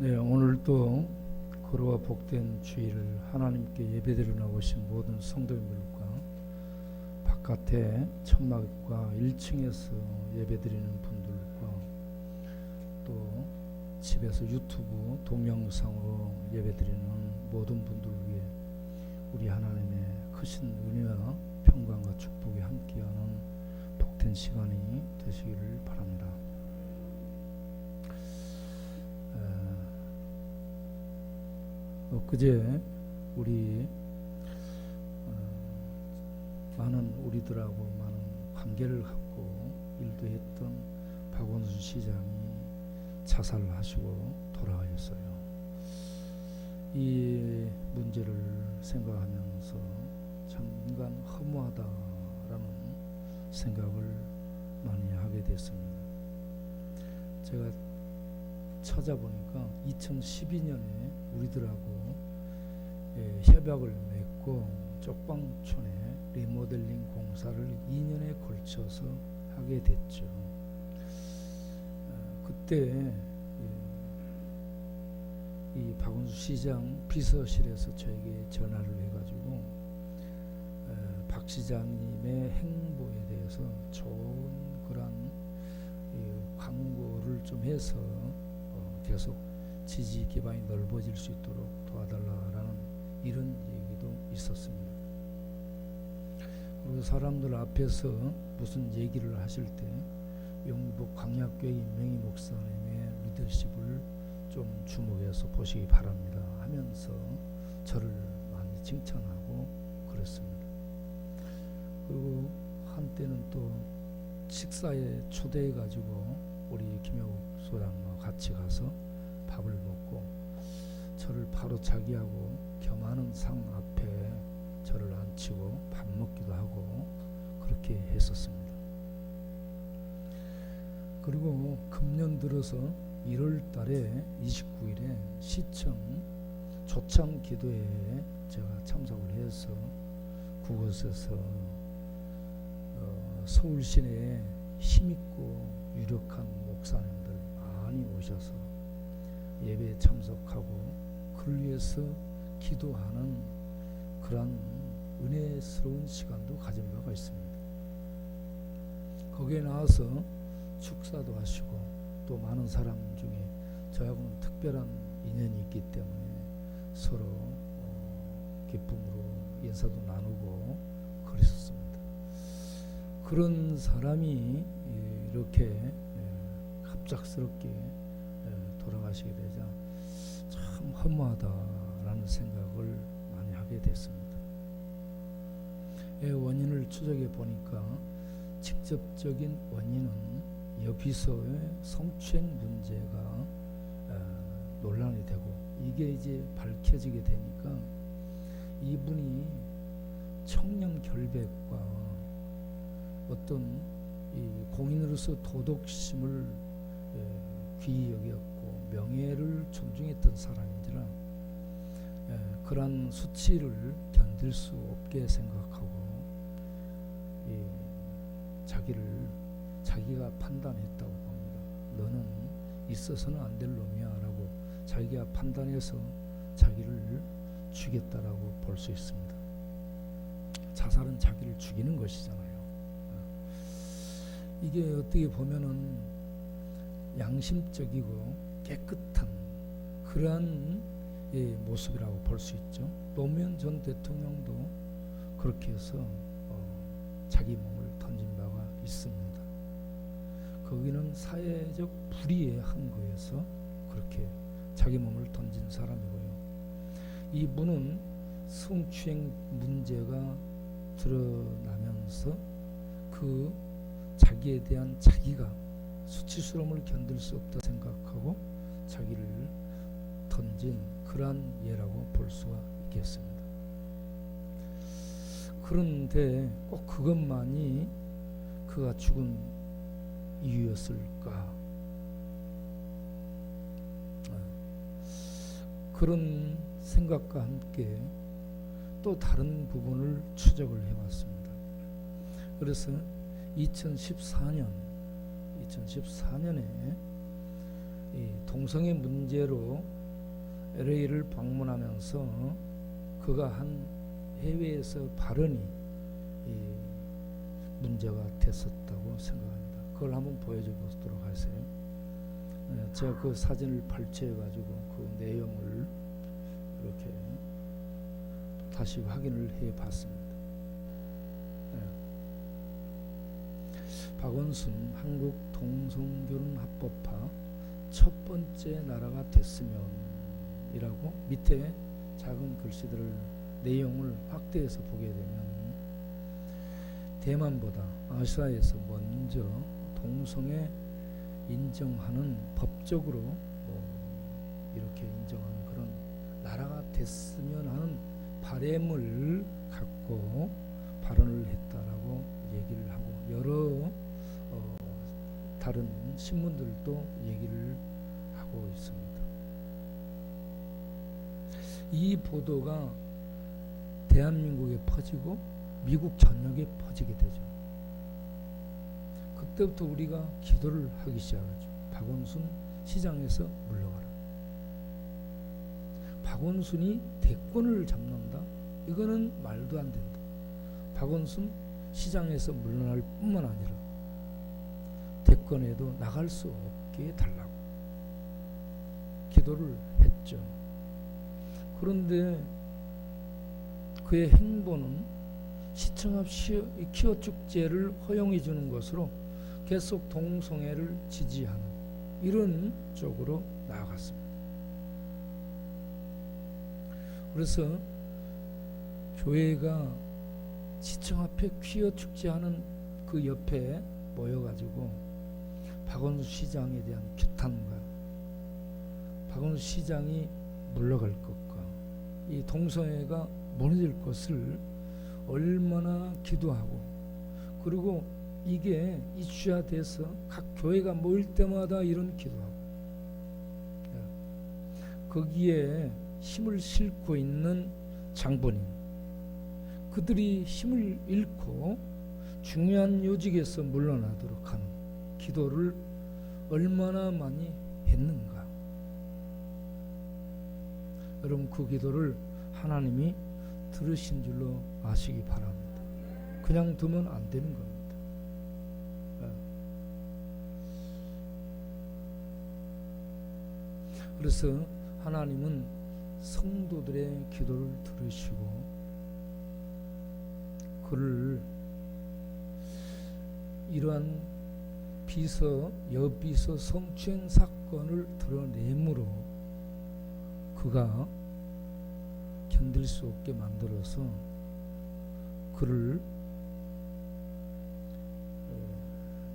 네, 오늘도 거룩과 복된 주일을 하나님께 예배드려 나오신 모든 성도님들과 바깥에 천막과 1층에서 예배드리는 분들과 또 집에서 유튜브 동영상으로 예배드리는 모든 분들 위해 우리 하나님의 크신 은혜와 평강과 축복이 함께하는 복된 시간이 되시기를 바랍니다. 엊그제 우리 많은 우리들하고 많은 관계를 갖고 일도 했던 박원순 시장이 자살을 하시고 돌아가셨어요. 이 문제를 생각하면서 참 인간 허무하다라는 생각을 많이 하게 됐습니다. 제가 찾아보니까 2012년에 우리들하고 협약을 맺고 쪽방촌에 리모델링 공사를 2년에 걸쳐서 하게 됐죠. 그때 이 박원순 시장 비서실에서 저에게 전화를 해가지고 박 시장님의 행보에 대해서 좋은 그런 광고를 좀 해서 계속 지지 기반이 넓어질 수 있도록 도와달라라는 이런 얘기도 있었습니다. 그리고 사람들 앞에서 무슨 얘기를 하실 때 영북 광약교회 임명희 목사님의 리더십을 좀 주목해서 보시기 바랍니다 하면서 저를 많이 칭찬하고 그랬습니다. 그리고 한때는 또 식사에 초대해 가지고 우리 김영욱 소장과 같이 가서 밥을 먹고 저를 바로 자기하고 겸하는 상 앞에 저를 앉히고 밥 먹기도 하고 그렇게 했었습니다. 그리고 금년 들어서 1월 달에 29일에 시청 초청 기도회에 제가 참석을 해서 그곳에서 서울 시내에 힘있고 유력한 목사님들 많이 오셔서 예배에 참석하고 그를 위해서 기도하는 그런 은혜스러운 시간도 가진 바가 있습니다. 거기에 나와서 축사도 하시고 또 많은 사람 중에 저하고는 특별한 인연이 있기 때문에 서로 기쁨으로 인사도 나누고 그랬었습니다. 그런 사람이 이렇게 갑작스럽게 돌아가시게 되자 참 허무하다라는 생각을 많이 하게 됐습니다. 원인을 추적해 보니까 직접적인 원인은 여비서의 성추행 문제가 논란이 되고 이게 이제 밝혀지게 되니까 이분이 청렴 결백과 어떤 이 공인으로서 도덕심을 귀히 여겼고 명예를 존중했던 사람인지라 그러한 수치를 견딜 수 없게 생각하고 자기가 판단했다고 봅니다. 너는 있어서는 안 될 놈이야 라고 자기가 판단해서 자기를 죽였다라고 볼 수 있습니다. 자살은 자기를 죽이는 것이잖아요. 이게 어떻게 보면은 양심적이고 깨끗한 그러한 모습이라고 볼 수 있죠. 노무현 전 대통령도 그렇게 해서 자기 몸을 던진 바가 있습니다. 거기는 사회적 불의에 항거해서 그렇게 자기 몸을 던진 사람이고요. 이분은 성추행 문제가 드러나면서 그 자기에 대한 자기가 수치스러움을 견딜 수 없다 생각하고 자기를 던진 그러한 예라고 볼 수가 있겠습니다. 그런데 꼭 그것만이 그가 죽은 이유였을까? 그런 생각과 함께 또 다른 부분을 추적을 해봤습니다. 그래서 2014년에 동성애 문제로 LA를 방문하면서 그가 한 해외에서 발언이 문제가 됐었다고 생각합니다. 그걸 한번 보여주도록 하세요. 제가 그 사진을 발췌해가지고 그 내용을 이렇게 다시 확인을 해봤습니다. 박원순 한국 동성결혼합법화 첫 번째 나라가 됐으면 이라고 밑에 작은 글씨들을 내용을 확대해서 보게 되면 대만보다 아시아에서 먼저 동성애 인정하는 법적으로 이렇게 인정하는 그런 나라가 됐으면 하는 바람을 갖고 발언을 했다라고 얘기를 하고 여러 다른 신문들도 얘기를 하고 있습니다. 이 보도가 대한민국에 퍼지고 미국 전역에 퍼지게 되죠. 그때부터 우리가 기도를 하기 시작하죠. 박원순 시장에서 물러가라. 박원순이 대권을 잡는다? 이거는 말도 안 된다. 박원순 시장에서 물러날 뿐만 아니라 대권에도 나갈 수 없게 해달라고 기도를 했죠. 그런데 그의 행보는 시청 앞 퀴어 축제를 허용해 주는 것으로 계속 동성애를 지지하는 이런 쪽으로 나아갔습니다. 그래서 교회가 시청 앞에 퀴어 축제하는 그 옆에 모여가지고 박원순 시장에 대한 규탄과 박원순 시장이 물러갈 것과 이 동성애가 무너질 것을 얼마나 기도하고 그리고 이게 이슈화돼서 각 교회가 모일 때마다 이런 기도하고 거기에 힘을 싣고 있는 장본인 그들이 힘을 잃고 중요한 요직에서 물러나도록 하는 기도를 얼마나 많이 했는가. 여러분 그 기도를 하나님이 들으신 줄로 아시기 바랍니다. 그냥 두면 안 되는 겁니다. 그래서 하나님은 성도들의 기도를 들으시고 그를 이러한 여비서 성추행 사건을 드러내므로 그가 견딜 수 없게 만들어서 그를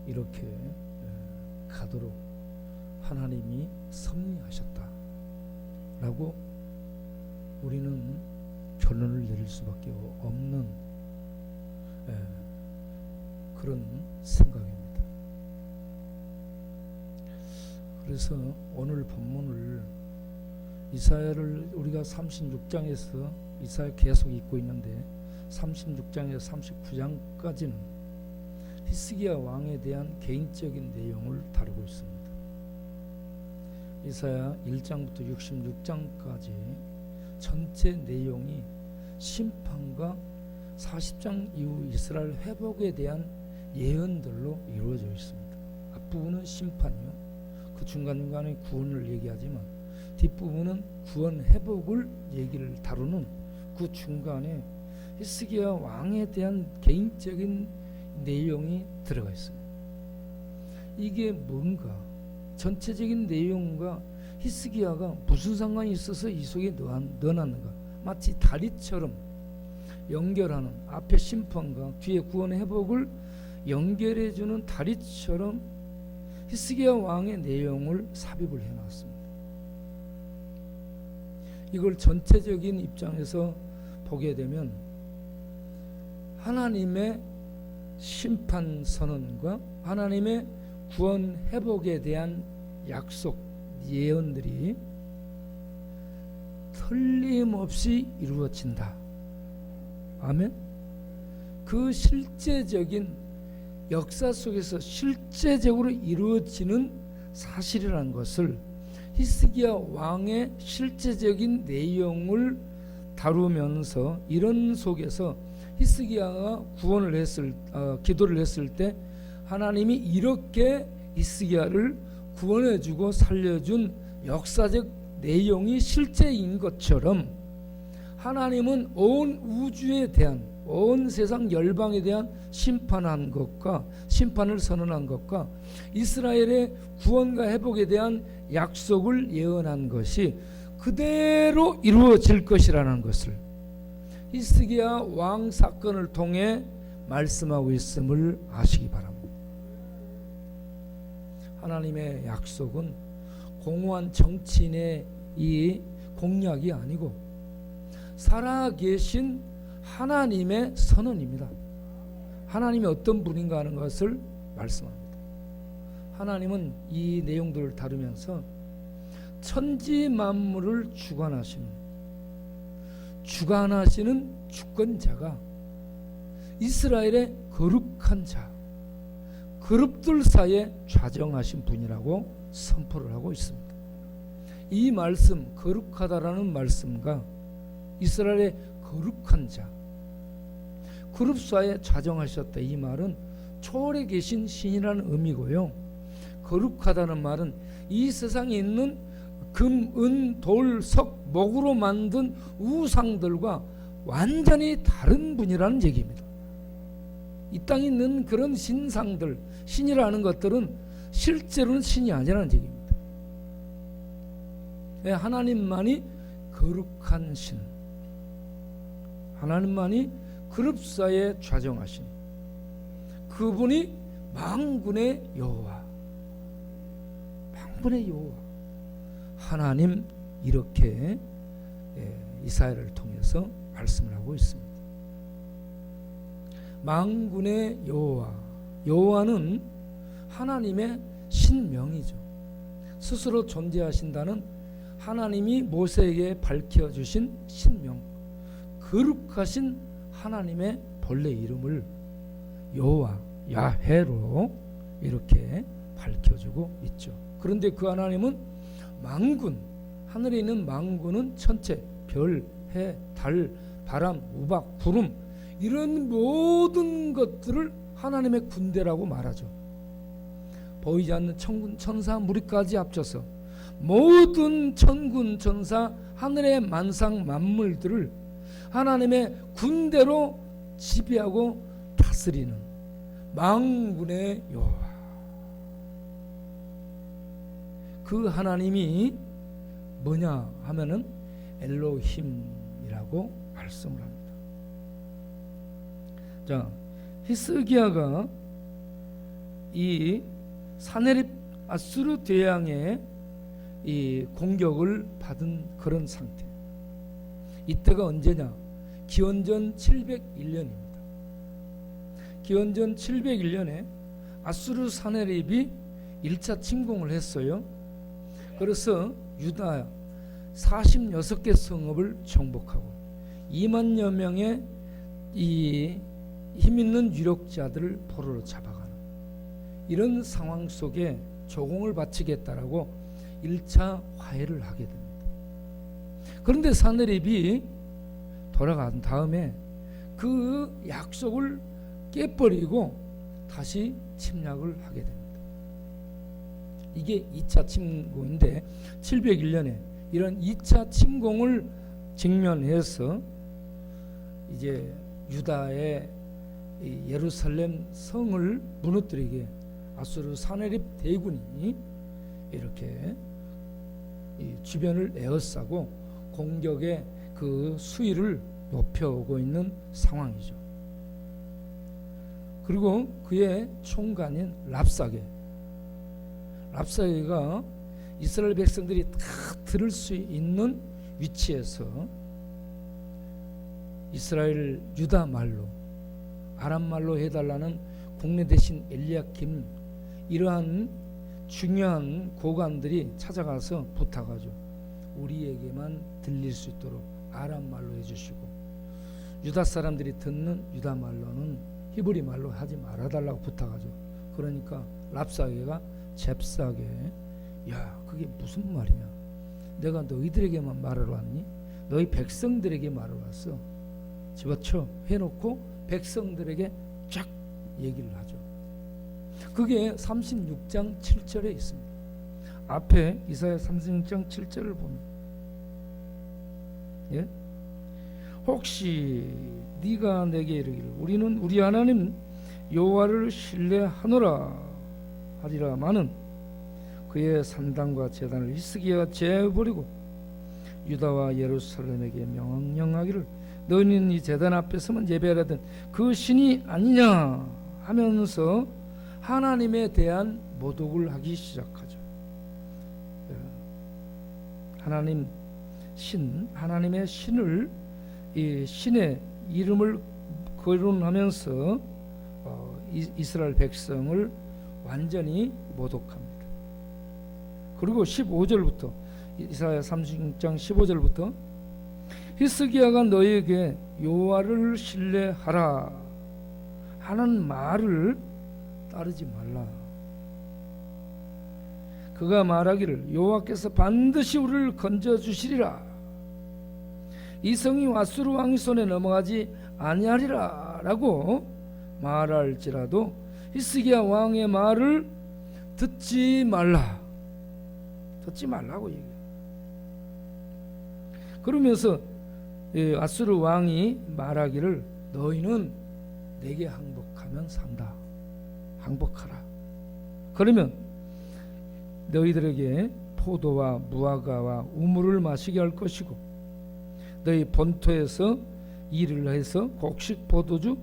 이렇게 가도록 하나님이 섭리하셨다라고 우리는 결론을 내릴 수밖에 없는 그런 생각입니다. 그래서 오늘 본문을 이사야를 우리가 36장에서 이사야 계속 읽고 있는데 36장에서 39장까지는 히스기야 왕에 대한 개인적인 내용을 다루고 있습니다. 이사야 1장부터 66장까지 전체 내용이 심판과 40장 이후 이스라엘 회복에 대한 예언들로 이루어져 있습니다. 앞부분은 심판이요. 그 중간중간에 구원을 얘기하지만 뒷부분은 구원 회복을 얘기를 다루는 그 중간에 히스기야 왕에 대한 개인적인 내용이 들어가 있어요. 이게 뭔가 전체적인 내용과 히스기야가 무슨 상관이 있어서 이 속에 넣어놨는가. 마치 다리처럼 연결하는 앞에 심판과 뒤에 구원 회복을 연결해주는 다리처럼 히스기야 왕의 내용을 삽입을 해놨습니다. 이걸 전체적인 입장에서 보게 되면 하나님의 심판 선언과 하나님의 구원 회복에 대한 약속 예언들이 틀림없이 이루어진다. 아멘. 그 실제적인 역사 속에서 실제적으로 이루어지는 사실이라는 것을 히스기야 왕의 실제적인 내용을 다루면서 이런 속에서 히스기야가 기도를 했을 때 하나님이 이렇게 히스기야를 구원해주고 살려준 역사적 내용이 실제인 것처럼 하나님은 온 우주에 대한, 온 세상 열방에 대한 심판한 것과 심판을 선언한 것과 이스라엘의 구원과 회복에 대한 약속을 예언한 것이 그대로 이루어질 것이라는 것을 히스기야 왕 사건을 통해 말씀하고 있음을 아시기 바랍니다. 하나님의 약속은 공허한 정치인의 이 공약이 아니고 살아계신 하나님의 선언입니다. 하나님이 어떤 분인가 하는 것을 말씀합니다. 하나님은 이 내용들을 다루면서 천지 만물을 주관하시는 주권자가 이스라엘의 거룩한 자, 그룹들 사이에 좌정하신 분이라고 선포를 하고 있습니다. 이 말씀, 거룩하다라는 말씀과 이스라엘의 거룩한 자, 그룹 사이에 좌정하셨다, 이 말은 초월에 계신 신이라는 의미고요. 거룩하다는 말은 이 세상에 있는 금, 은, 돌, 석, 목으로 만든 우상들과 완전히 다른 분이라는 얘기입니다. 이 땅에 있는 그런 신상들, 신이라는 것들은 실제로는 신이 아니라는 얘기입니다. 하나님만이 거룩한 신, 하나님만이 그룹사에 좌정하신 그분이 만군의 여호와, 만군의 여호와 하나님, 이렇게 이사야를 통해서 말씀을 하고 있습니다. 만군의 여호와, 여호와는 하나님의 신명이죠. 스스로 존재하신다는 하나님이 모세에게 밝혀주신 신명, 거룩하신 하나님의 본래 이름을 여호와, 야훼로 이렇게 밝혀주고 있죠. 그런데 그 하나님은 만군, 하늘에 있는 만군은 천체, 별, 해, 달, 바람, 우박, 구름, 이런 모든 것들을 하나님의 군대라고 말하죠. 보이지 않는 천군 천사 무리까지 합쳐서 모든 천군 천사, 하늘의 만상 만물들을 하나님의 군대로 지배하고 다스리는 만군의 여호와, 그 하나님이 뭐냐 하면은 엘로힘이라고 말씀을 합니다. 자, 히스기야가 이 사네립 아수르 대왕의 이 공격을 받은 그런 상태. 이때가 언제냐? 기원전 701년입니다. 기원전 701년에 아수르 사네립이 1차 침공을 했어요. 그래서 유다 46개 성읍을 정복하고 2만여 명의 이 힘있는 유력자들을 포로로 잡아가는 이런 상황 속에 조공을 바치겠다라고 1차 화해를 하게 됩니다. 그런데 사네립이 돌아간 다음에 그 약속을 깨버리고 다시 침략을 하게 됩니다. 이게 2차 침공인데 701년에 이런 2차 침공을 직면해서 이제 유다의 예루살렘 성을 무너뜨리게 아수르 사네립 대군이 이렇게 주변을 에워싸고 공격의 그 수위를 높여오고 있는 상황이죠. 그리고 그의 총관인 랍사게가 이스라엘 백성들이 다 들을 수 있는 위치에서 이스라엘 유다 말로, 아람 말로 해달라는 국내 대신 엘리야킴, 이러한 중요한 고관들이 찾아가서 부탁하죠. 우리에게만 들릴 수 있도록 아람 말로 해주시고, 유다 사람들이 듣는 유다 말로는 히브리 말로 하지 말아달라고 부탁하죠. 그러니까 랍사게가 잽싸게 야, 그게 무슨 말이냐? 내가 너희들에게만 말하러 왔니? 너희 백성들에게 말하러 왔어. 집어쳐 해놓고 백성들에게 쫙 얘기를 하죠. 그게 36장 7절에 있습니다. 앞에 이사야 36장 7절을 보면, 예? 혹시 네가 내게 이르기를 우리는 우리 하나님 여호와를 신뢰하노라 하리라마는 그의 산당과 제단을 히스기야가 재버리고 유다와 예루살렘에게 명령하기를 너희는 이 제단 앞에서만 예배하던 그 신이 아니냐 하면서 하나님에 대한 모독을 하기 시작하죠. 하나님의 신을, 이 신의 이름을 거론하면서 이스라엘 백성을 완전히 모독합니다. 그리고 15절부터, 이사야 36장 15절부터 히스기야가 너희에게 여호와를 신뢰하라 하는 말을 따르지 말라. 그가 말하기를 여호와께서 반드시 우리를 건져주시리라. 이 성이 앗수르 왕의 손에 넘어가지 아니하리라 라고 말할지라도 히스기야 왕의 말을 듣지 말라고 얘기해요. 그러면서 앗수르 왕이 말하기를 너희는 내게 항복하면 산다. 항복하라. 그러면 너희들에게 포도와 무화과와 우물을 마시게 할 것이고 너희 본토에서 일을 해서 곡식 포도주,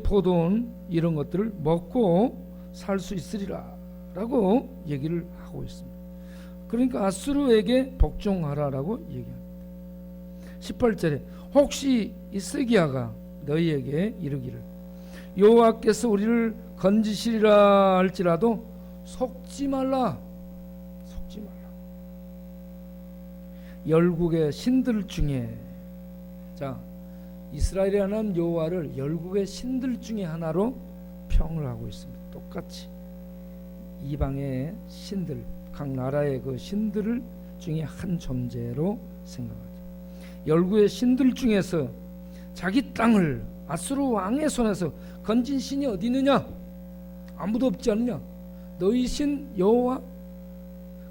포도원 이런 것들을 먹고 살 수 있으리라 라고 얘기를 하고 있습니다. 그러니까 앗수르에게 복종하라라고 얘기합니다. 18절에 혹시 히스기야가 너희에게 이르기를 여호와께서 우리를 건지시리라 할지라도 속지 말라. 열국의 신들 중에, 자, 이스라엘이라는 여호와를 열국의 신들 중에 하나로 평을 하고 있습니다. 똑같이 이방의 신들, 각 나라의 그 신들 중에 한 존재로 생각하죠. 열국의 신들 중에서 자기 땅을 앗수르 왕의 손에서 건진 신이 어디 있느냐? 아무도 없지 않느냐? 너희 신 여호와,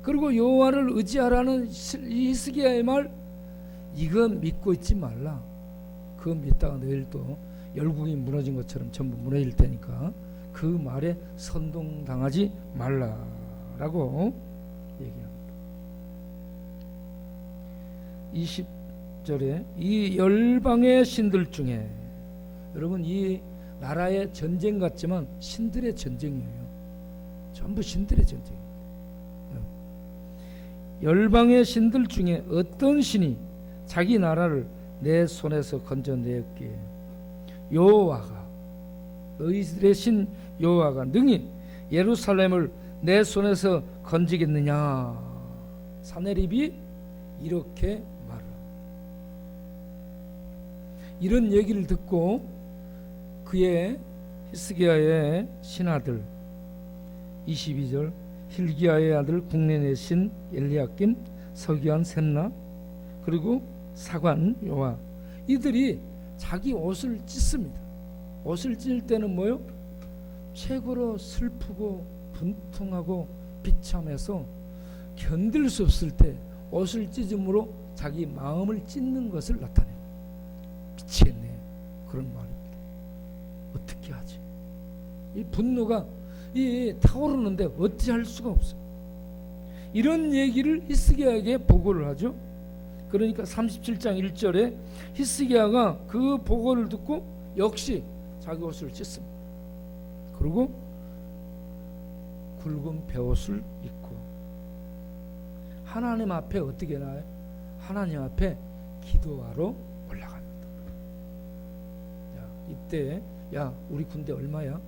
그리고 여호와를 의지하라는 히스기야의 말, 이거 믿고 있지 말라. 그거 믿다가 내일 또 열국이 무너진 것처럼 전부 무너질 테니까 그 말에 선동당하지 말라라고 얘기합니다. 20절에 이 열방의 신들 중에, 여러분 이 나라의 전쟁 같지만 신들의 전쟁이에요. 전부 신들의 전쟁. 열방의 신들 중에 어떤 신이 자기 나라를 내 손에서 건져내었기에 여호와가, 너희들의 신 여호와가 능히 예루살렘을 내 손에서 건지겠느냐? 사네립이 이렇게 말합니다. 이런 얘기를 듣고 그의 히스기야의 신하들, 22절 hil기야의 아들 국내의 신 엘리야kim, 서기관 셈나, 그리고 사관 요아, 이들이 자기 옷을 찢습니다. 옷을 찢을 때는 뭐요? 최고로 슬프고 분통하고 비참해서 견딜 수 없을 때 옷을 찢음으로 자기 마음을 찢는 것을 나타내요. 미치겠네, 그런 말입니다. 어떻게 하지? 이 분노가 타오르는데 어찌 할 수가 없어요. 이런 얘기를 히스기야에게 보고를 하죠. 그러니까 37장 1절에 히스기야가 그 보고를 듣고 역시 자기 옷을 찢습니다. 그리고 굵은 베옷을 입고 하나님 앞에 어떻게 나요? 하나님 앞에 기도하러 올라갑니다. 이때 우리 군대 얼마야?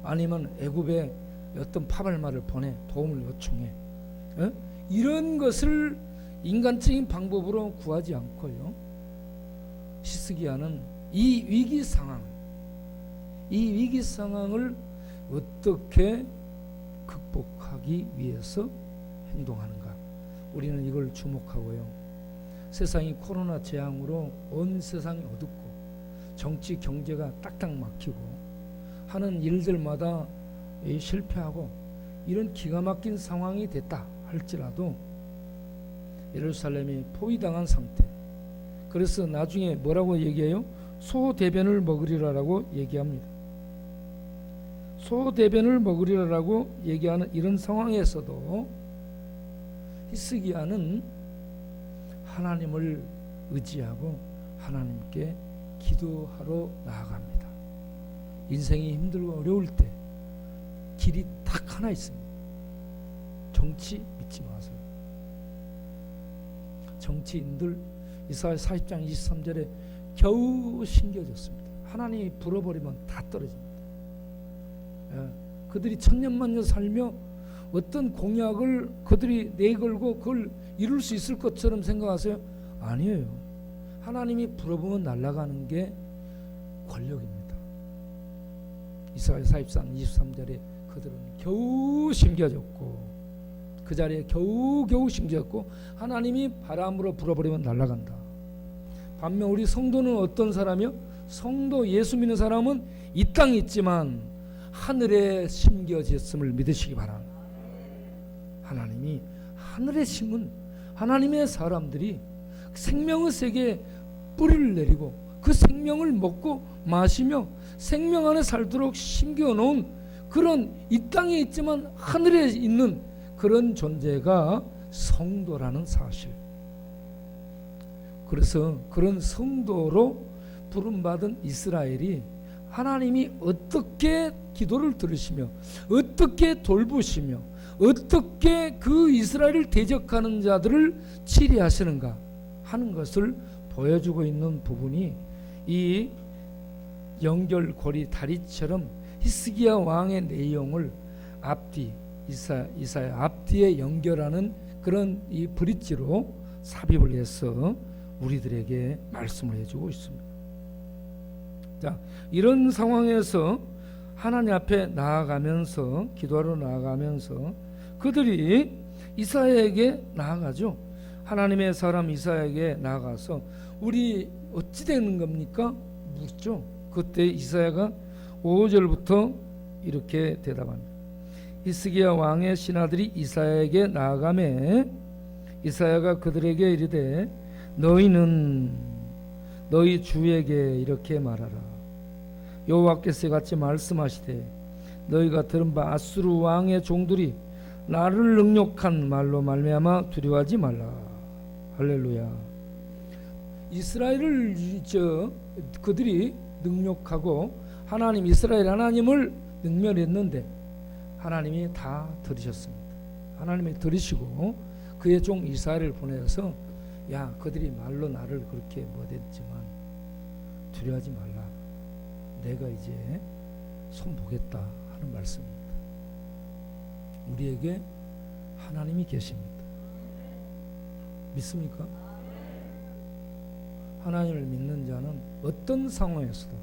아니면 애굽에 어떤 파발마를 보내 도움을 요청해. 이런 것을 인간적인 방법으로 구하지 않고요. 히스기야는 이 위기 상황을 어떻게 극복하기 위해서 행동하는가? 우리는 이걸 주목하고요. 세상이 코로나 재앙으로 온 세상이 어둡고 정치 경제가 딱딱 막히고 하는 일들마다 실패하고 이런 기가 막힌 상황이 됐다 할지라도 예루살렘이 포위당한 상태. 그래서 나중에 뭐라고 얘기해요? 소대변을 먹으리라라고 얘기합니다. 소대변을 먹으리라라고 얘기하는 이런 상황에서도 히스기야는 하나님을 의지하고 하나님께 기도하러 나아갑니다. 인생이 힘들고 어려울 때 길이 딱 하나 있습니다. 정치 믿지 마세요. 정치인들 이사야 40장 23절에 겨우 신겨졌습니다. 하나님이 불어버리면 다 떨어집니다. 그들이 천년만년 살며 어떤 공약을 그들이 내걸고 그걸 이룰 수 있을 것처럼 생각하세요? 아니에요. 하나님이 불어보면 날아가는 게 권력입니다. 이사야 40장 23절에 그들은 겨우 심겨졌고 그 자리에 겨우 심겨졌고 하나님이 바람으로 불어버리면 날아간다. 반면 우리 성도는 어떤 사람이요? 성도 예수 믿는 사람은 이 땅에 있지만 하늘에 심겨졌음을 믿으시기 바랍니다. 하나님이 하늘에 심은 하나님의 사람들이 생명의 세계에 뿌리를 내리고 그 생명을 먹고 마시며 생명 안에 살도록 심겨놓은 그런 이 땅에 있지만 하늘에 있는 그런 존재가 성도라는 사실. 그래서 그런 성도로 부름받은 이스라엘이 하나님이 어떻게 기도를 들으시며 어떻게 돌보시며 어떻게 그 이스라엘을 대적하는 자들을 치리하시는가 하는 것을 보여주고 있는 부분이 이 연결고리 다리처럼 히스기야 왕의 내용을 앞뒤 이사야 앞뒤에 연결하는 그런 이 브릿지로 삽입을 해서 우리들에게 말씀을 해주고 있습니다. 자, 이런 상황에서 하나님 앞에 나아가면서 기도하러 나아가면서 그들이 이사야에게 나아가죠. 하나님의 사람 이사야에게 나아가서 우리 어찌 되는 겁니까? 묻죠. 그때 이사야가 5절부터 이렇게 대답합니다. 히스기야 왕의 신하들이 이사야에게 나아가매 이사야가 그들에게 이르되 너희는 너희 주에게 이렇게 말하라. 여호와께서 같이 말씀하시되 너희가 들은 바 아수르 왕의 종들이 나를 능욕한 말로 말미암아 두려워하지 말라. 할렐루야. 이스라엘을 그들이 능욕하고 하나님 이스라엘 하나님을 능멸했는데 하나님이 다 들으셨습니다. 하나님이 들으시고 그의 종 이사야를 보내서 야 그들이 말로 나를 그렇게 못했지만 두려워하지 말라. 내가 이제 손 보겠다 하는 말씀입니다. 우리에게 하나님이 계십니다. 믿습니까? 하나님을 믿는 자는 어떤 상황에서도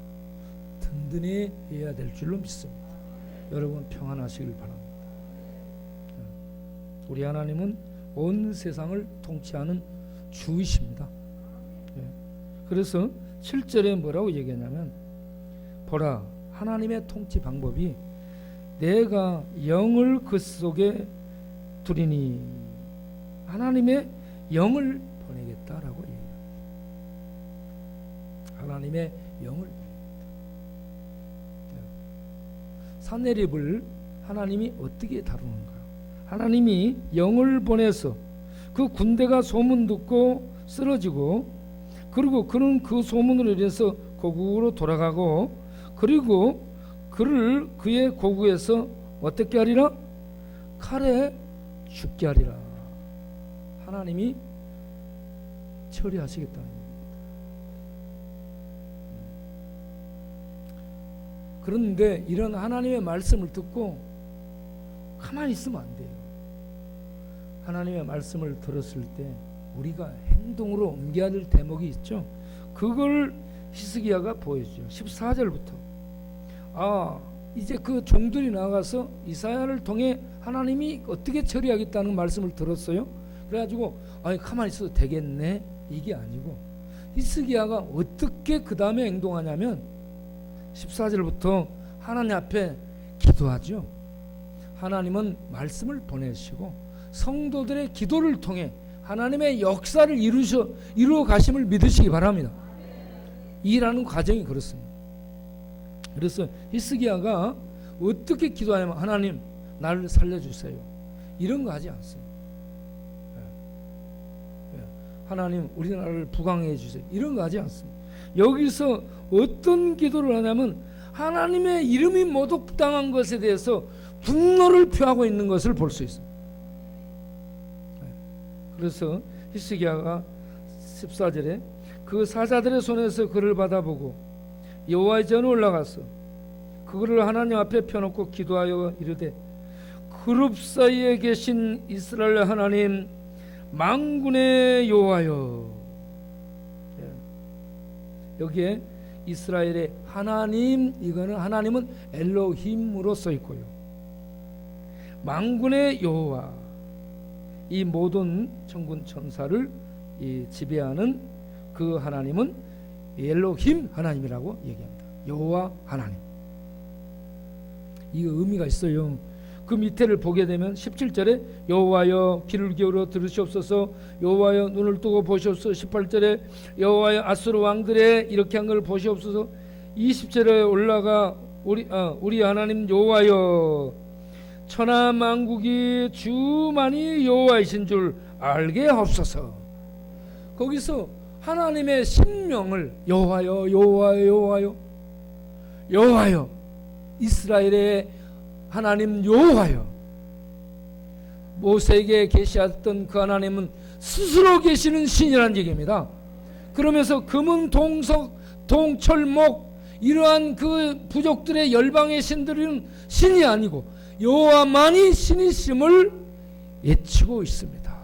든든해야 될 줄로 믿습니다. 여러분 평안하시길 바랍니다. 우리 하나님은 온 세상을 통치하는 주이십니다. 그래서 7절에 뭐라고 얘기하냐면 보라 하나님의 통치 방법이 내가 영을 그 속에 두리니 하나님의 영을 보내겠다라고 얘기합니다. 하나님의 영을 보내겠다. 산헤립을 하나님이 어떻게 다루는가? 하나님이 영을 보내서 그 군대가 소문 듣고 쓰러지고 그리고 그는 그 소문으로 인해서 고국으로 돌아가고 그리고 그를 그의 고국에서 어떻게 하리라? 칼에 죽게 하리라. 하나님이 처리하시겠다는 겁니다. 그런데 이런 하나님의 말씀을 듣고 가만히 있으면 안 돼요. 하나님의 말씀을 들었을 때 우리가 행동으로 옮겨야 될 대목이 있죠. 그걸 히스기야가 보여주죠. 14절부터 이제 그 종들이 나가서 이사야를 통해 하나님이 어떻게 처리하겠다는 말씀을 들었어요. 그래가지고 아니 가만히 있어도 되겠네 이게 아니고 히스기야가 어떻게 그 다음에 행동하냐면 14절부터 하나님 앞에 기도하죠. 하나님은 말씀을 보내시고 성도들의 기도를 통해 하나님의 역사를 이루어 가심을 믿으시기 바랍니다. 일하는 과정이 그렇습니다. 그래서 히스기야가 어떻게 기도하냐면 하나님 나를 살려주세요 이런 거 하지 않습니다. 하나님 우리나라를 부강해 주세요 이런 거 하지 않습니다. 여기서 어떤 기도를 하냐면 하나님의 이름이 모독당한 것에 대해서 분노를 표하고 있는 것을 볼 수 있습니다. 그래서 히스기야가 14절에 그 사자들의 손에서 그를 받아보고 여호와의 전에 올라가서 그거를 하나님 앞에 펴놓고 기도하여 이르되 그룹 사이에 계신 이스라엘 하나님 만군의 여호와여. 여기에 이스라엘의 하나님, 이거는 하나님은 엘로힘으로 써 있고요. 만군의 여호와, 이 모든 천군 천사를 지배하는 그 하나님은 엘로힘 하나님이라고 얘기합니다. 여호와 하나님. 이 의미가 있어요. 그 밑에를 보게 되면 17절에 여호와여 귀를 기울여 들으시옵소서, 여호와여 눈을 뜨고 보시옵소서, 18절에 여호와여 아수르 왕들의 이렇게 한 걸 보시옵소서, 20절에 올라가 우리 하나님 여호와여 천하 만국이 주만이 여호와이신 줄 알게 하옵소서. 거기서 하나님의 신명을 여호와여 여호와여 여호와여 여호와여 이스라엘의 하나님 여호와여. 모세에게 계시했던 그 하나님은 스스로 계시는 신이라는 얘기입니다. 그러면서 금은 동석 동철목 이러한 그 부족들의 열방의 신들은 신이 아니고 여호와만이 신이심을 외치고 있습니다.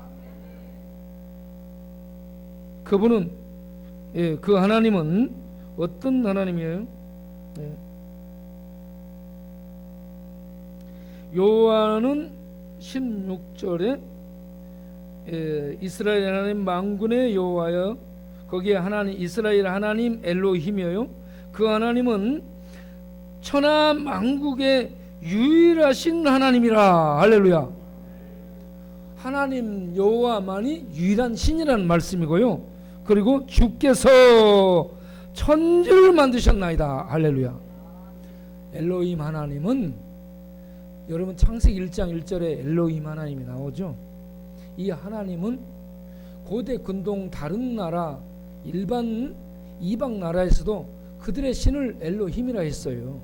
그분은 그 하나님은 어떤 하나님이에요? 여호와는 16절에 이스라엘 하나님 만군의 여호와여, 거기에 하나님 이스라엘 하나님 엘로힘이에요. 그 하나님은 천하 만국의 유일하신 하나님이라. 할렐루야. 하나님 여호와만이 유일한 신이라는 말씀이고요. 그리고 주께서 천지를 만드셨나이다. 할렐루야. 엘로힘 하나님은 여러분 창세기 1장 1절에 엘로힘 하나님이 나오죠. 이 하나님은 고대 근동 다른 나라 일반 이방 나라에서도 그들의 신을 엘로힘이라 했어요.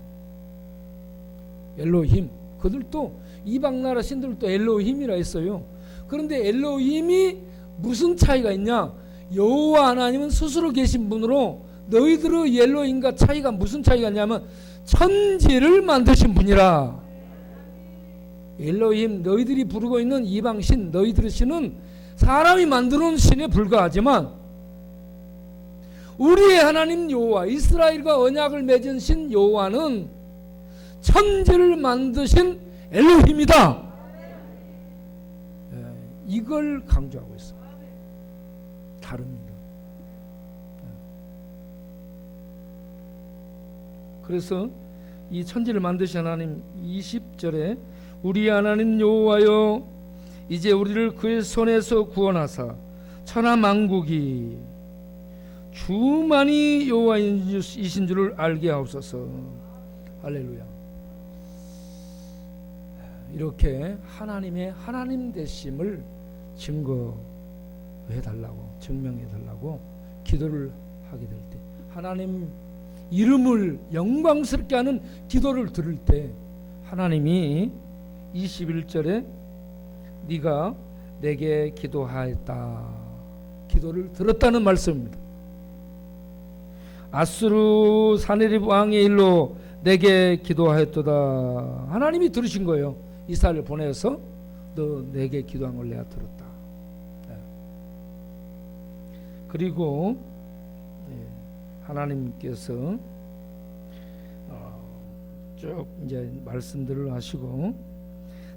엘로힘. 그들도 이방 나라 신들도 엘로힘이라 했어요. 그런데 엘로힘이 무슨 차이가 있냐? 여호와 하나님은 스스로 계신 분으로 너희들의 엘로힘과 차이가 무슨 차이가 있냐면 천지를 만드신 분이라. 엘로힘 너희들이 부르고 있는 이방신 너희들의 신은 사람이 만들어 놓은 신에 불과하지만 우리의 하나님 여호와 이스라엘과 언약을 맺은 신 여호와는 천지를 만드신 엘로힘이다. 이걸 강조하고 있어요. 다릅니다. 그래서 이 천지를 만드신 하나님 20절에 우리 하나님 여호와여 이제 우리를 그의 손에서 구원하사 천하 만국이 주만이 여호와이신 줄을 알게 하옵소서. 할렐루야. 이렇게 하나님의 하나님 되심을 증거해 달라고 증명해 달라고 기도를 하게 될 때, 하나님 이름을 영광스럽게 하는 기도를 들을 때 하나님이 21절에 네가 내게 기도하였다, 기도를 들었다는 말씀입니다. 아수르 사네립 왕의 일로 내게 기도하였도다. 하나님이 들으신 거예요. 이사를 보내서 너 내게 기도한 걸 내가 들었다. 그리고 하나님께서 쭉 이제 말씀들을 하시고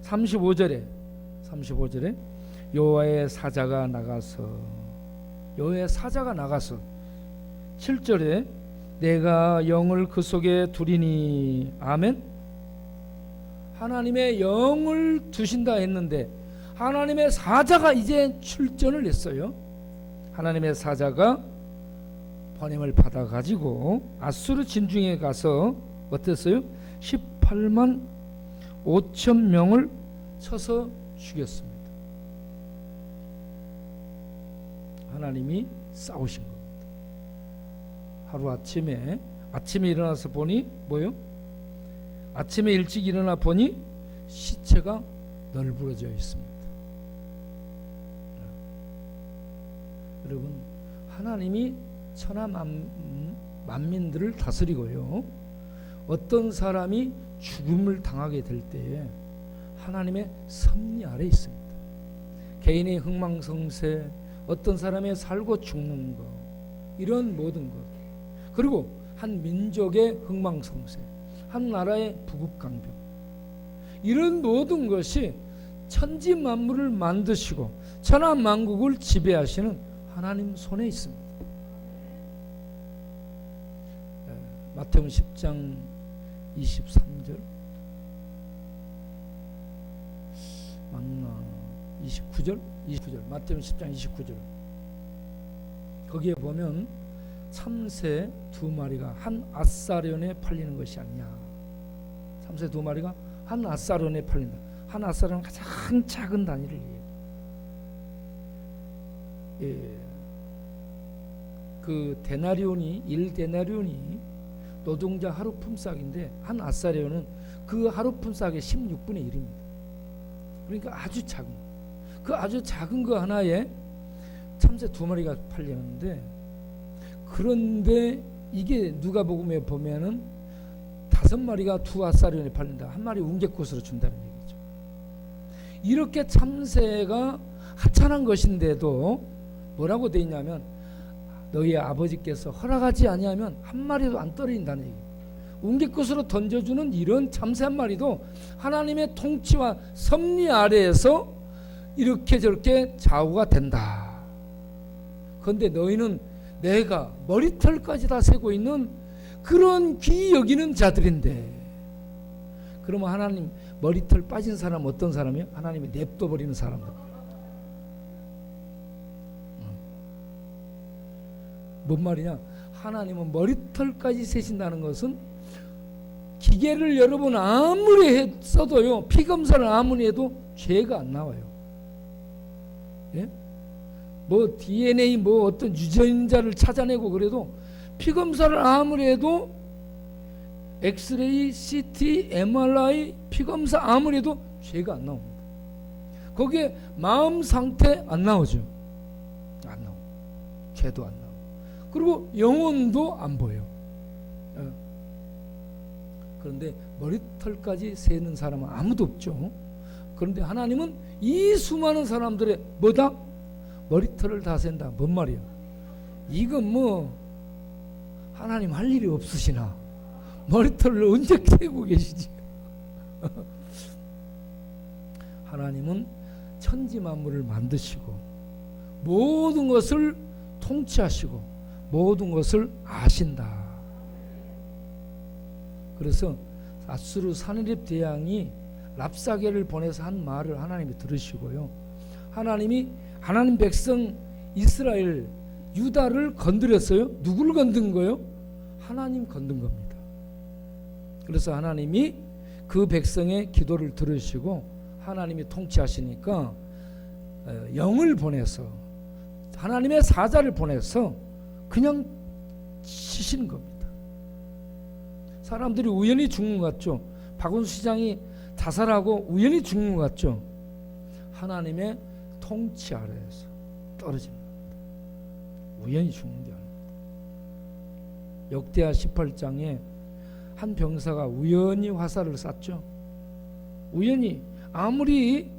35절에 여호와의 사자가 나가서 7절에 내가 영을 그 속에 두리니 아멘. 하나님의 영을 두신다 했는데 하나님의 사자가 이제 출전을 했어요. 하나님의 사자가 번임을 받아 가지고 아수르 진중에 가서 어땠어요? 18만 5천 명을 쳐서 죽였습니다. 하나님이 싸우신 겁니다. 하루 아침에 일어나서 보니 뭐요? 아침에 일찍 일어나 보니 시체가 널브러져 있습니다. 여러분, 하나님이 천하 만민들을 다스리고요, 어떤 사람이 죽음을 당하게 될 때에 하나님의 섭리 아래 있습니다. 개인의 흥망성쇠, 어떤 사람의 살고 죽는 것, 이런 모든 것, 그리고 한 민족의 흥망성쇠, 한 나라의 부국강병, 이런 모든 것이 천지 만물을 만드시고 천하 만국을 지배하시는 하나님 손에 있습니다. 마태복음 10장 23절, 맞나? 29절, 마태복음 10장 29절. 거기에 보면 참새 2마리가 한 앗사련에 팔리는 것이 아니냐. 참새 2마리가 한 앗사련에 팔린다. 한 앗사련은 가장 작은 단위를 얘기해요. 예. 그 데나리온이 1데나리온이 노동자 하루 품삯인데 한 앗사련은 그 하루 품삯의 16분의 1입니다. 그러니까 아주 작은, 그 아주 작은 거 하나에 참새 2마리가 팔리는데, 그런데 이게 누가복음에 보면은 5마리가 2앗사련에 팔린다. 한 마리 웅개꽃으로 준다는 얘기죠. 이렇게 참새가 하찮은 것인데도 뭐라고 돼 있냐면 너희 아버지께서 허락하지 아니하면 한 마리도 안 떨어진다는 얘기예요. 웅개꽃으로 던져주는 이런 참새 한 마리도 하나님의 통치와 섭리 아래에서 이렇게 저렇게 좌우가 된다. 그런데 너희는 내가 머리털까지 다 세고 있는 그런 귀히 여기는 자들인데, 그러면 하나님 머리털 빠진 사람 어떤 사람이에요? 하나님이 냅둬버리는 사람들. 뭔 말이냐? 하나님은 머리털까지 세신다는 것은 기계를 여러분 아무리 써도요, 피검사를 아무리 해도 죄가 안 나와요. 예? 뭐 DNA 뭐 어떤 유전자를 찾아내고 그래도 피검사를 아무리 해도 엑스레이, CT, MRI 피검사 아무리 해도 죄가 안 나옵니다. 거기에 마음 상태 안 나오죠. 안 나오. 죄도 안 나오. 그리고 영혼도 안 보여. 그런데 머리털까지 세는 사람은 아무도 없죠. 그런데 하나님은 이 수많은 사람들의 뭐다? 머리털을 다 센다. 뭔 말이야? 이건 뭐 하나님 할 일이 없으시나? 머리털을 언제 세고 계시지? 하나님은 천지 만물을 만드시고 모든 것을 통치하시고 모든 것을 아신다. 그래서 아수르 사느립 대왕이 랍사게를 보내서 한 말을 하나님이 들으시고요, 하나님 백성 이스라엘 유다를 건드렸어요. 누구를 건든 거예요? 하나님 건든 겁니다. 그래서 하나님이 그 백성의 기도를 들으시고 하나님이 통치하시니까 영을 보내서, 하나님의 사자를 보내서 그냥 치시는 겁니다. 사람들이 우연히 죽는 것 같죠? 박원순 시장이 자살하고 우연히 죽는 것 같죠? 하나님의 통치 아래에서 떨어지는 겁니다. 우연히 죽는 게 아닙니다. 역대하 18장에 한 병사가 우연히 화살을 쐈죠. 우연히, 아무리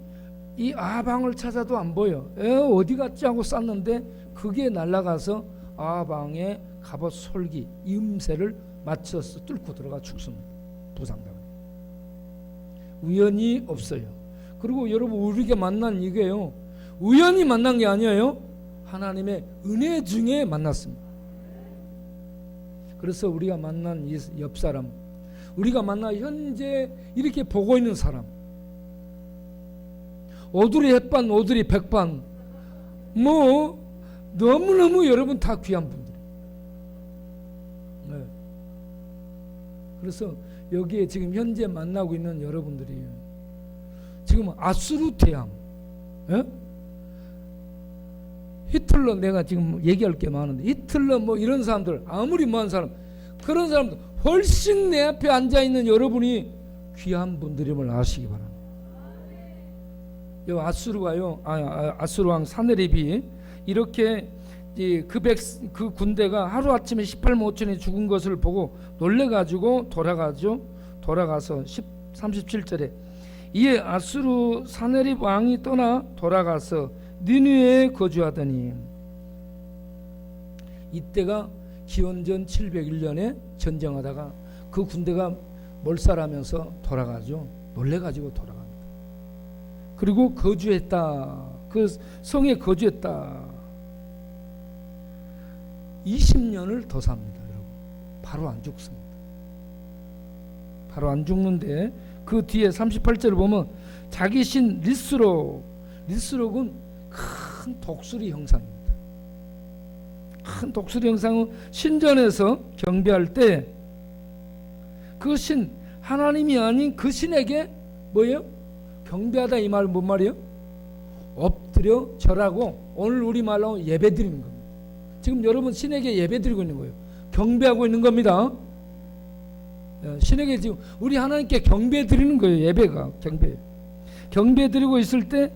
이 아방을 찾아도 안 보여. 어디 갔지 하고 쐈는데 그게 날아가서 아방의 갑옷 솔기 이음새를 맞춰서 뚫고 들어가 죽습니다. 부상당해. 우연이 없어요. 그리고 여러분 우리가 만난 이게요, 우연히 만난 게 아니에요. 하나님의 은혜 중에 만났습니다. 그래서 우리가 만난 이 옆 사람, 우리가 만나 현재 이렇게 보고 있는 사람, 오두리 햇반 오두리 백반, 뭐 너무너무 여러분 다 귀한 분들. 네. 그래서 여기에 지금 현재 만나고 있는 여러분들이 지금 아수르 태양, 예? 히틀러, 내가 지금 얘기할 게 많은데 히틀러 뭐 이런 사람들, 아무리 뭐한 사람, 그런 사람들 훨씬 내 앞에 앉아 있는 여러분이 귀한 분들임을 아시기 바랍니다. 요 아수르가요, 아수르 왕 사네립이 이렇게 그 군대가 하루 아침에 18만 5천이 죽은 것을 보고 놀래가지고 돌아가서 37절에 이에 아수르 사네립 왕이 떠나 돌아가서 니느웨에 거주하더니, 이때가 기원전 701년에 전쟁하다가 그 군대가 몰살하면서 돌아가죠. 놀래가지고 돌아갑니다. 그리고 거주했다. 그 성에 거주했다. 20년을 더 삽니다, 여러분. 바로 안 죽습니다. 바로 안 죽는데 그 뒤에 38절을 보면 자기 신 리스록은 큰 독수리 형상입니다. 큰 독수리 형상은 신전에서 경배할 때 그 신, 하나님이 아닌 그 신에게 뭐예요? 경배하다, 이 말 뭔 말이에요? 엎드려 절하고, 오늘 우리말로 예배 드리는 겁니다. 지금 여러분 신에게 예배 드리고 있는 거예요. 경배하고 있는 겁니다. 신에게 지금 우리 하나님께 경배 드리는 거예요. 예배가 경배 드리고 있을 때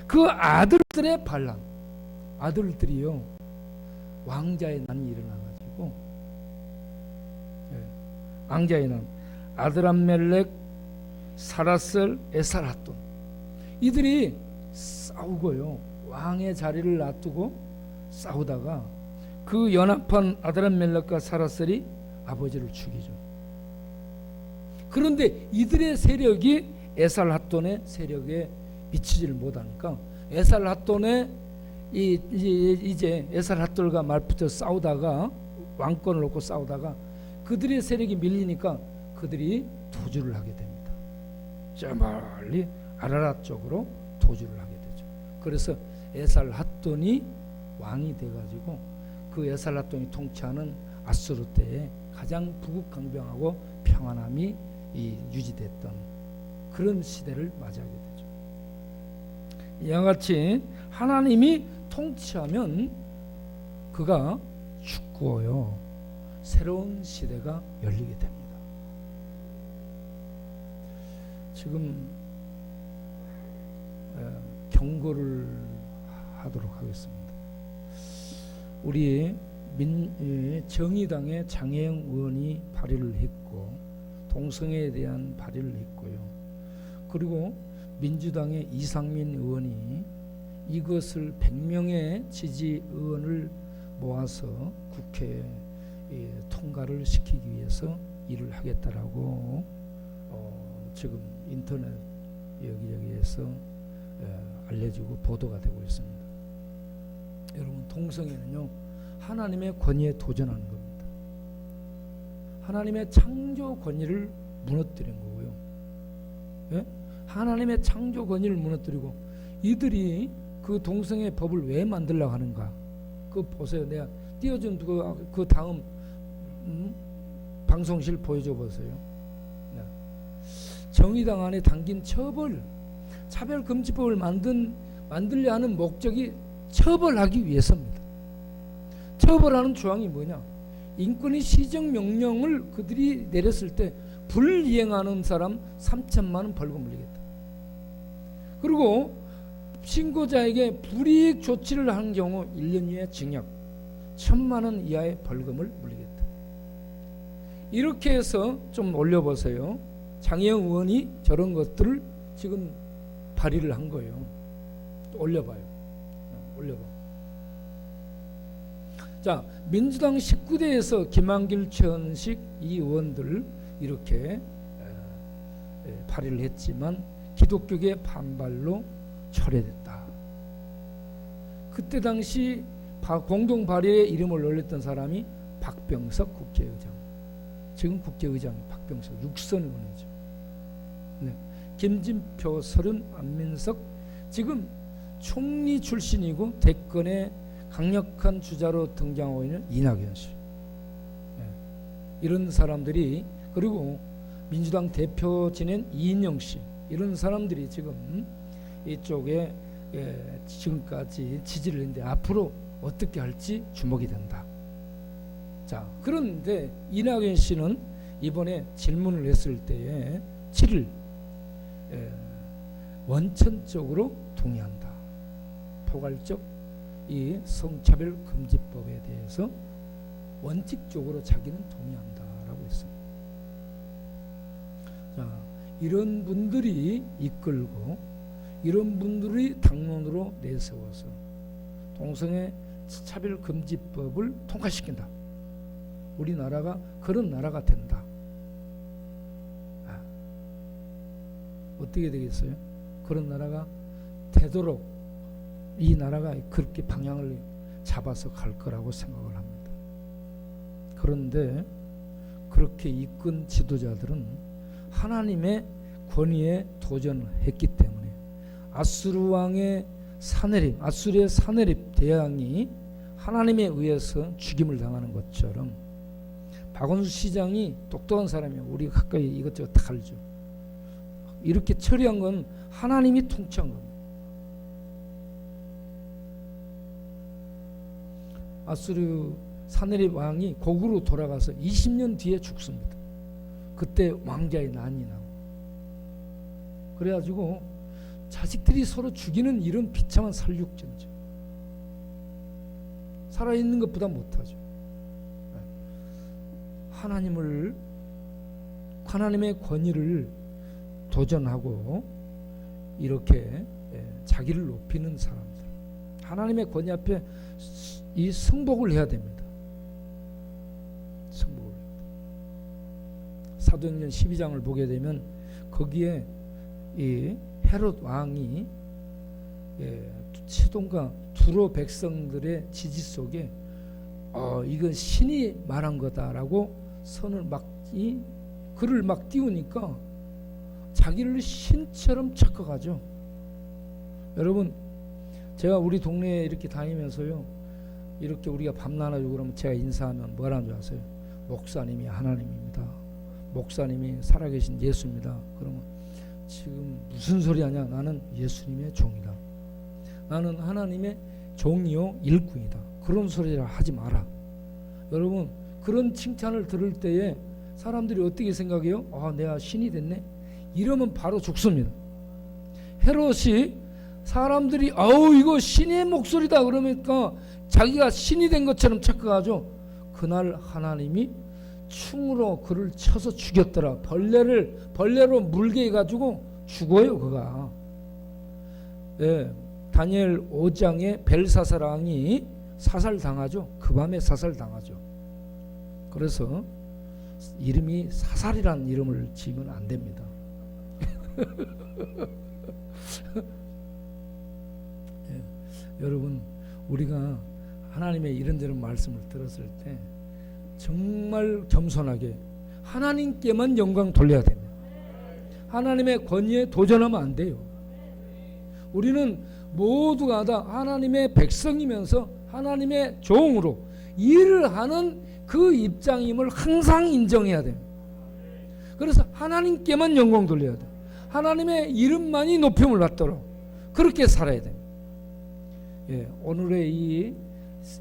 그 아들들의 반란, 아들들이요, 왕자의 난이 일어나가지고, 왕자의 난, 아드람멜렉, 사라셀, 에살핫돈, 이들이 싸우고요, 왕의 자리를 놔두고 싸우다가 그 연합한 아드람멜렉과 사라셀이 아버지를 죽이죠. 그런데 이들의 세력이 에살핫돈의 세력에 미치지를 못하니까 에살핫돈의 이제 에살핫돈과 말붙어 싸우다가, 왕권을 놓고 싸우다가 그들의 세력이 밀리니까 그들이 도주를 하게 됩니다. 저 멀리 아라랏 쪽으로 도주를 하게 되죠. 그래서 에살핫돈이 왕이 돼가지고 그 에살핫돈이 통치하는 아수르 때에 가장 부국강병하고 평안함이 유지됐던 그런 시대를 맞이하게 되죠. 이와 같이 하나님이 통치하면 그가 죽고요, 새로운 시대가 열리게 됩니다. 지금 경고를 하도록 하겠습니다. 우리 정의당의 장혜영 의원이 발의를 했고, 동성애에 대한 발의를 했고요. 그리고 민주당의 이상민 의원이 이것을 100명의 지지 의원을 모아서 국회에 통과를 시키기 위해서 일을 하겠다라고 지금 인터넷 여기저기에서 알려지고 보도가 되고 있습니다. 여러분, 동성애는요, 하나님의 권위에 도전하는 겁니다. 하나님의 창조 권위를 무너뜨린 거고요. 예? 하나님의 창조 권위를 무너뜨리고, 이들이 그 동성애 법을 왜 만들려고 하는가? 그거 보세요. 내가 띄워준 그 다음 방송실 보여줘 보세요. 네. 정의당 안에 담긴 차별금지법을 만들려 하는 목적이 처벌하기 위해서입니다. 처벌하는 조항이 뭐냐? 인권위 시정명령을 그들이 내렸을 때 불이행하는 사람 3천만 원 벌금 물리겠다. 그리고 신고자에게 불이익 조치를 하는 경우 1년 이하의 징역, 1,000만 원 이하의 벌금을 물리겠다. 이렇게 해서 좀 올려보세요. 장혜영 의원이 저런 것들을 지금 발의를 한 거예요. 올려봐요. 올려봐. 자, 민주당 19대에서 김한길, 최은식 이 의원들 이렇게 발의를 했지만 기독교계 반발로 철회됐다. 그때 당시 공동 발의에 이름을 올렸던 사람이 박병석 국회의장. 지금 국회의장이 박병석, 육선 의원이죠. 네. 김진표, 서른, 안민석, 지금 총리 출신이고 대권의 강력한 주자로 등장하고 있는 이낙연 씨. 네. 이런 사람들이, 그리고 민주당 대표 지낸 이인영 씨, 이런 사람들이 지금 이쪽에 지금까지 지지를 했는데 앞으로 어떻게 할지 주목이 된다. 자, 그런데 이낙연 씨는 이번에 질문을 했을 때에 7일 원천적으로 동의한다. 포괄적 이 성차별 금지법에 대해서 원칙적으로 자기는 동의한다라고 했습니다. 자, 이런 분들이 이끌고 이런 분들이 당론으로 내세워서 동성애 차별 금지법을 통과시킨다. 우리나라가 그런 나라가 된다. 어떻게 되겠어요? 그런 나라가 되도록 이 나라가 그렇게 방향을 잡아서 갈 거라고 생각을 합니다. 그런데 그렇게 이끈 지도자들은 하나님의 권위에 도전했기 때문에 아수르 왕의 사내립, 아수르의 사내립 대왕이 하나님에 의해서 죽임을 당하는 것처럼 박원순 시장이 똑똑한 사람이에요. 우리가 가까이 이것저것 다 알죠. 이렇게 처리한 건 하나님이 통치한 겁니다. 아수르 사내립 왕이 고구로 돌아가서 20년 뒤에 죽습니다. 그때 왕자의 난이 나고, 그래가지고 자식들이 서로 죽이는 이런 비참한 살육전이죠. 살아있는 것보다 못하죠. 하나님의 권위를 도전하고 이렇게 자기를 높이는 사람들, 하나님의 권위 앞에 이 승복을 해야 됩니다. 승복을. 사도행전 12장을 보게 되면 거기에 이 헤롯 왕이 시돈과 두로 백성들의 지지 속에 이건 신이 말한 거다라고 선을 글을 막 띄우니까 자기를 신처럼 착각하죠. 여러분, 제가 우리 동네에 이렇게 다니면서요, 이렇게 우리가 밥 나눠주고 그러면 제가 인사하면 뭐라는 줄 아세요? 목사님이 하나님입니다. 목사님이 살아계신 예수입니다. 그러면 지금 무슨 소리 하냐? 나는 예수님의 종이다. 나는 하나님의 종이요 일꾼이다. 그런 소리를 하지 마라. 여러분, 그런 칭찬을 들을 때에 사람들이 어떻게 생각해요? 내가 신이 됐네? 이러면 바로 죽습니다. 헤롯이 사람들이 이거 신의 목소리다 그러니까 자기가 신이 된 것처럼 착각하죠. 그날 하나님이 충으로 그를 쳐서 죽였더라. 벌레로 물게 해가지고 죽어요, 그가. 다니엘 5장에 벨사살 왕이 사살당하죠. 그 밤에 사살당하죠. 그래서 이름이 사살이라는 이름을 지으면 안 됩니다. 여러분, 우리가 하나님의 이런저런 말씀을 들었을 때 정말 겸손하게 하나님께만 영광 돌려야 됩니다. 하나님의 권위에 도전하면 안 돼요. 우리는 모두가 다 하나님의 백성이면서 하나님의 종으로 일을 하는 그 입장임을 항상 인정해야 됩니다. 그래서 하나님께만 영광 돌려야 돼요. 하나님의 이름만이 높임을 받도록 그렇게 살아야 됩니다. 오늘의 이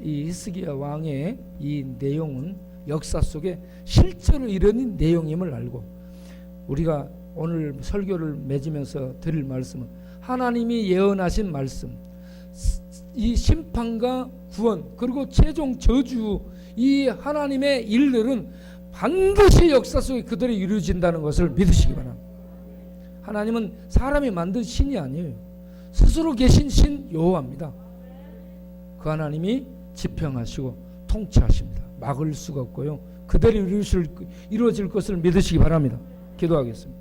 히스기야 왕의 이 내용은 역사 속에 실제로 이런 내용임을 알고, 우리가 오늘 설교를 맺으면서 드릴 말씀은 하나님이 예언하신 말씀, 이 심판과 구원 그리고 최종 저주, 이 하나님의 일들은 반드시 역사 속에 그대로 이루어진다는 것을 믿으시기 바랍니다. 하나님은 사람이 만든 신이 아니에요. 스스로 계신 신 여호와입니다. 그 하나님이 집행하시고 통치하십니다. 막을 수가 없고요. 그대로 이루어질 것을 믿으시기 바랍니다. 기도하겠습니다.